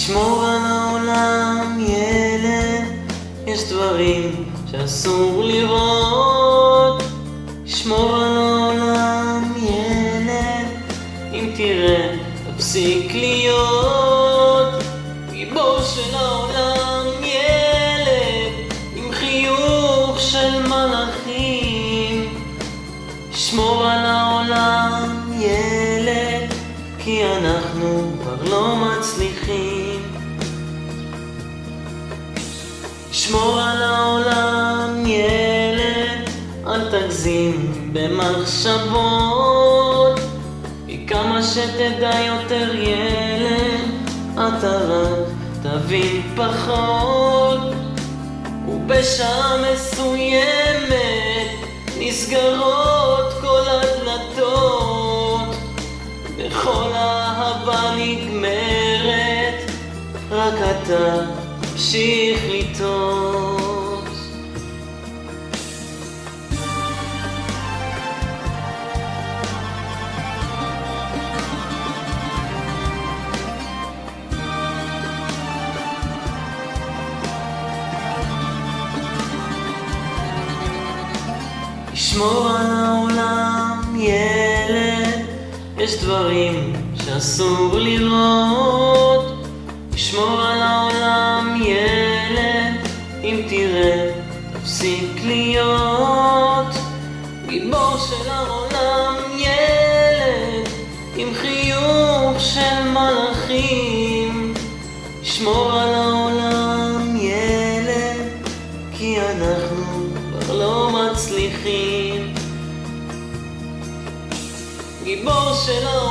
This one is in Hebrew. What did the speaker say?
שמור על העולם ילד, יש דברים שאסור לראות. שמור על העולם ילד, אם תראה תפסיק להיות גיבור של העולם ילד, עם חיוך של מלאכים. שמור על העולם ילד, כי אנחנו כבר לא מצליחים. שמור על העולם ילד, אל תגזים במחשבות, כי כמה שתדע יותר ילד, אתה רק תבין פחות. ובשעה מסוימת נסגרות כל הדלתות, וכל אהבה נגמרת, רק אתה תמשיך לטעות. שמור על העולם ילד, יש דברים שאסור לראות. שמור על העולם ילד, אם תראה תפסיק להיות גיבור של העולם ילד, עם חיוך של מלאכים. שמור על העולם ילד, כי אנחנו כבר לא מצליחים. גיבור של העולם